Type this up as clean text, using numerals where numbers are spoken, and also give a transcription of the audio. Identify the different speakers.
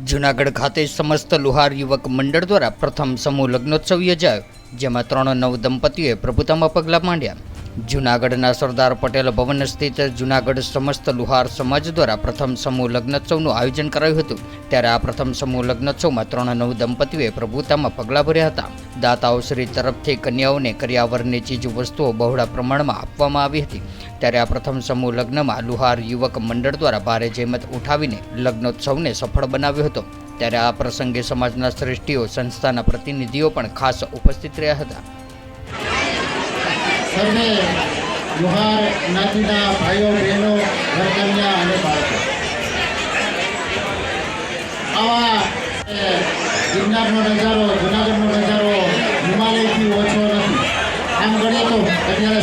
Speaker 1: જૂનાગઢ ખાતે સમસ્ત લુહાર યુવક મંડળ દ્વારા પ્રથમ સમૂહ લગ્નોત્સવ યોજાયો, જેમાં 3 નવ દંપતીઓએ પ્રભુતામાં પગલાં માંડ્યા. જૂનાગઢના સરદાર પટેલ ભવન સ્થિત જૂનાગઢ સમસ્ત લુહાર સમાજ દ્વારા પ્રથમ સમૂહ લગ્નોત્સવનું આયોજન કરાયું હતું. ત્યારે આ પ્રથમ સમૂહ લગ્નોત્સવમાં 3 નવ દંપતીઓએ પ્રભુતામાં પગલાં ભર્યા હતા. દાતાઓ શ્રી તરફથી કન્યાઓને કરિયાવરની ચીજ વસ્તુઓ બહોળા પ્રમાણમાં આપવામાં આવી હતી. ત્યારે આ પ્રથમ સમૂહ લગ્નમાં લુહાર યુવક મંડળ દ્વારા ભારે જહેમત ઉઠાવીને લગ્નોત્સવને સફળ બનાવ્યો હતો. ત્યારે આ પ્રસંગે સમાજના શ્રેષ્ઠીઓ, સંસ્થાના પ્રતિનિધિઓ પણ ખાસ ઉપસ્થિત રહ્યા હતા.
Speaker 2: સર્વે લુહાર જ્ઞાતિના ભાઈઓ બહેનો, ઘરકન્યા અને બાળકો, આવા ગિરનારનો નજારો, જૂનાગઢનો નજારો હિમાલયથી ઓછો નથી. આમ ગણીએ તો અત્યારે